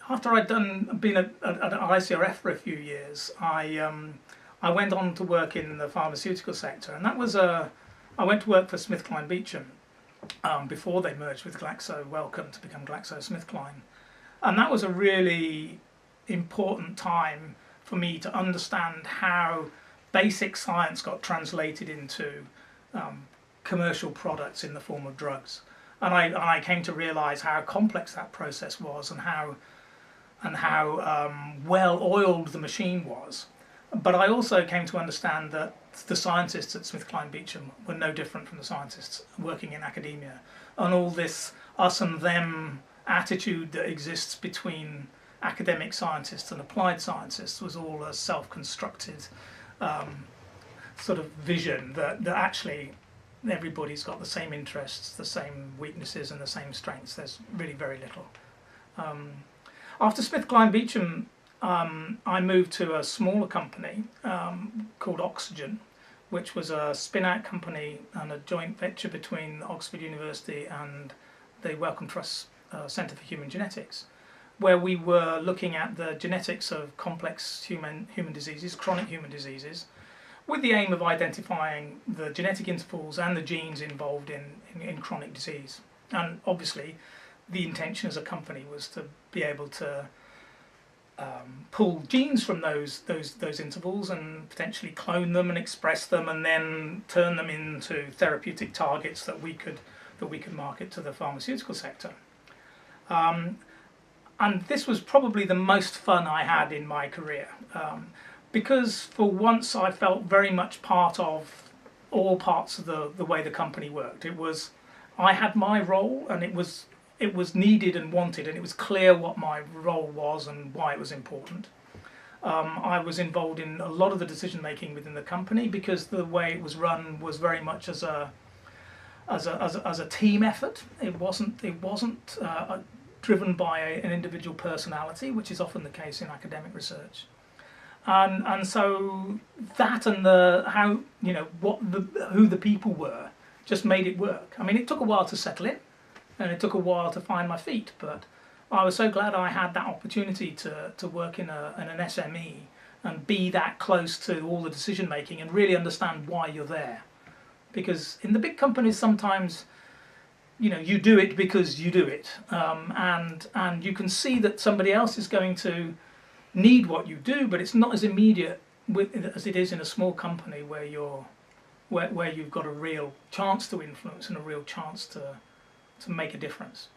after I'd been at ICRF for a few years, I went on to work in the pharmaceutical sector, and that was I went to work for SmithKline Beecham before they merged with Glaxo Wellcome to become GlaxoSmithKline, and that was a really important time for me to understand how basic science got translated into commercial products in the form of drugs, and I came to realise how complex that process was, and how well oiled the machine was. But I also came to understand that the scientists at SmithKline Beecham were no different from the scientists working in academia, and all this us and them attitude that exists between academic scientists and applied scientists was all a self-constructed sort of vision that actually everybody's got the same interests, the same weaknesses and the same strengths. There's really very little. After SmithKline Beecham, I moved to a smaller company called Oxagen, which was a spin-out company and a joint venture between Oxford University and the Wellcome Trust Centre for Human Genetics, where we were looking at the genetics of complex human diseases, chronic human diseases, with the aim of identifying the genetic intervals and the genes involved in chronic disease. And obviously, the intention as a company was to be able to pull genes from those intervals and potentially clone them and express them, and then turn them into therapeutic targets that we could market to the pharmaceutical sector. And this was probably the most fun I had in my career, because for once I felt very much part of all parts of the way the company worked. I had my role, and it was needed and wanted, and it was clear what my role was and why it was important. I was involved in a lot of the decision making within the company, because the way it was run was very much as a team effort. It wasn't driven by an individual personality, which is often the case in academic research. And so that and who the people were just made it work. I mean, it took a while to settle in, and it took a while to find my feet, but I was so glad I had that opportunity to work in an SME and be that close to all the decision making and really understand why you're there. Because in the big companies, sometimes you do it because you do it, and you can see that somebody else is going to need what you do, but it's not as immediate as it is in a small company where you've got a real chance to influence and a real chance to make a difference.